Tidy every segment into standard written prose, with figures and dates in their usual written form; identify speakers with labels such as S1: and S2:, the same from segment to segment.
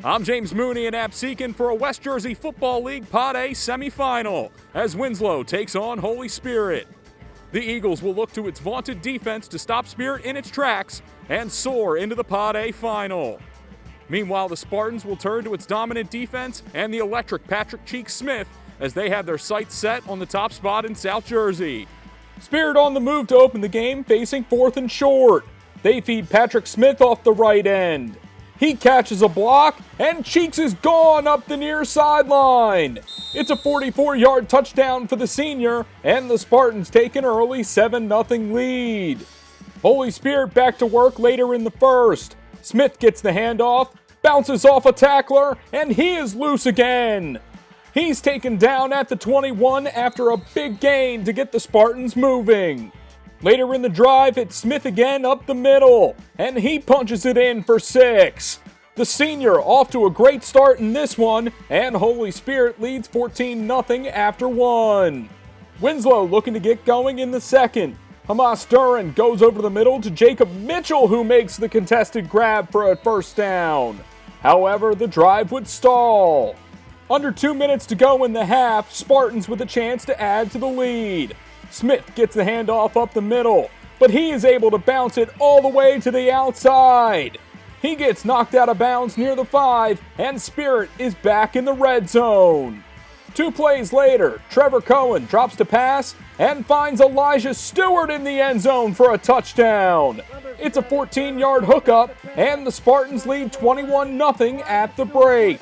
S1: I'm James Mooney in Absecon for a West Jersey Football League Pod A semifinal as Winslow takes on Holy Spirit. The Eagles will look to its vaunted defense to stop Spirit in its tracks and soar into the Pod A final. Meanwhile, the Spartans will turn to its dominant defense and the electric Patrick Cheek Smith as they have their sights set on the top spot in South Jersey. Spirit on the move to open the game, facing 4th and short. They feed Patrick Smith off the right end. He catches a block, and Cheeks is gone up the near sideline. It's a 44-yard touchdown for the senior, and the Spartans take an early 7-0 lead. Holy Spirit back to work later in the first. Smith gets the handoff, bounces off a tackler, and he is loose again. He's taken down at the 21 after a big gain to get the Spartans moving. Later in the drive, it's Smith again up the middle, and he punches it in for 6. The senior off to a great start in this one, and Holy Spirit leads 14-0 after 1. Winslow looking to get going in the second. Hamas Duran goes over the middle to Jacob Mitchell, who makes the contested grab for a first down. However, the drive would stall. Under 2 minutes to go in the half, Spartans with a chance to add to the lead. Smith gets the handoff up the middle, but he is able to bounce it all the way to the outside. He gets knocked out of bounds near the 5, and Spirit is back in the red zone. 2 plays later, Trevor Cohen drops to pass and finds Elijah Stewart in the end zone for a touchdown. It's a 14-yard hookup, and the Spartans lead 21-0 at the break.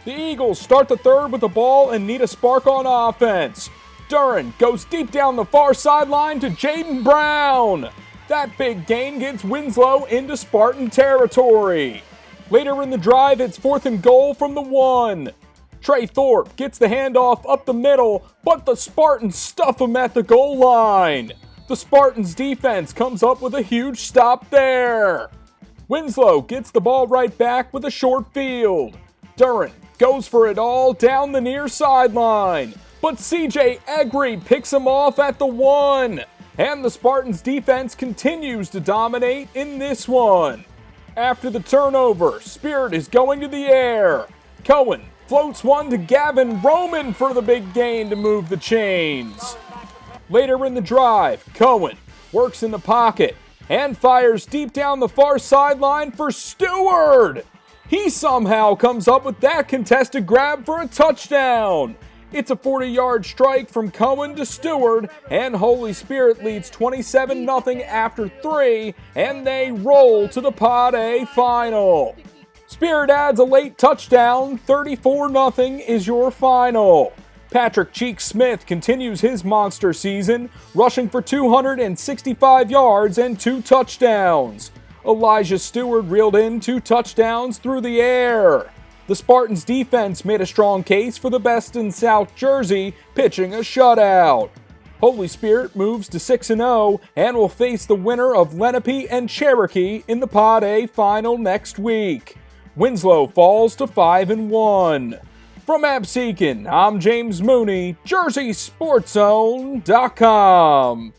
S1: The Eagles start the third with the ball and need a spark on offense. Duran goes deep down the far sideline to Jaden Brown. That big gain gets Winslow into Spartan territory. Later in the drive, it's 4th and goal from the 1. Trey Thorpe gets the handoff up the middle, but the Spartans stuff him at the goal line. The Spartans defense comes up with a huge stop there. Winslow gets the ball right back with a short field. Duran goes for it all down the near sideline, but CJ Egri picks him off at the 1, and the Spartans defense continues to dominate in this one. After the turnover, Spirit is going to the air. Cohen floats one to Gavin Roman for the big gain to move the chains. Later in the drive, Cohen works in the pocket and fires deep down the far sideline for Stewart. He somehow comes up with that contested grab for a touchdown. It's a 40-yard strike from Cohen to Stewart, and Holy Spirit leads 27-0 after 3, and they roll to the Pod A final. Spirit adds a late touchdown, 34-0 is your final. Patrick Cheek Smith continues his monster season, rushing for 265 yards and 2 touchdowns. Elijah Stewart reeled in 2 touchdowns through the air. The Spartans defense made a strong case for the best in South Jersey, pitching a shutout. Holy Spirit moves to 6-0 and will face the winner of Lenape and Cherokee in the Pod A final next week. Winslow falls to 5-1. From Absecon, I'm James Mooney, JerseySportZone.com.